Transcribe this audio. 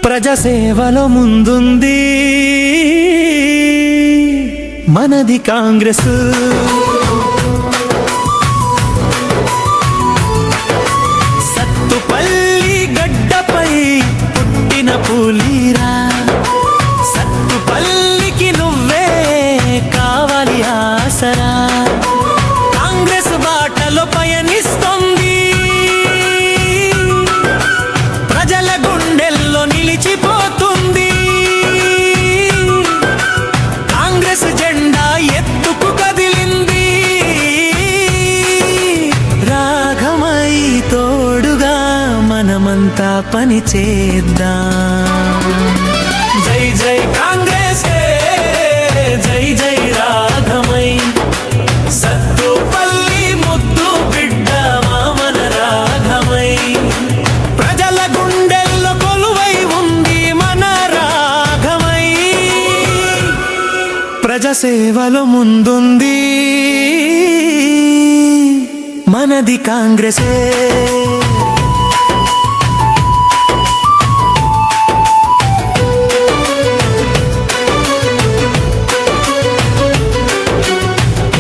ప్రజాసేవలో ముందుంది మనది కాంగ్రెస్. సత్తుపల్లి గడ్డపై పుట్టిన పులిరా, సత్తుపల్లికి నువ్వే కావాలి ఆసరా. కాంగ్రెస్ బాటలో పయనిస్తుంది, ప్రజల గుండెల్లో నిలిచిపోతుంది. కాంగ్రెస్ జెండా ఎత్తుకు కదిలింది, రాఘమై తోడుగా మనమంతా పని చేద్దాం. జై జై కాంగ్రెస్, జై జై రాఘమై, సత్తుపల్లి ముద్దు బిడ్డ మామన రాఘమై. ప్రజల గుండెల్లో కొలువై ఉంది మన రాఘమై, ప్రజాసేవలో ముందుంది మనది కాంగ్రెసే.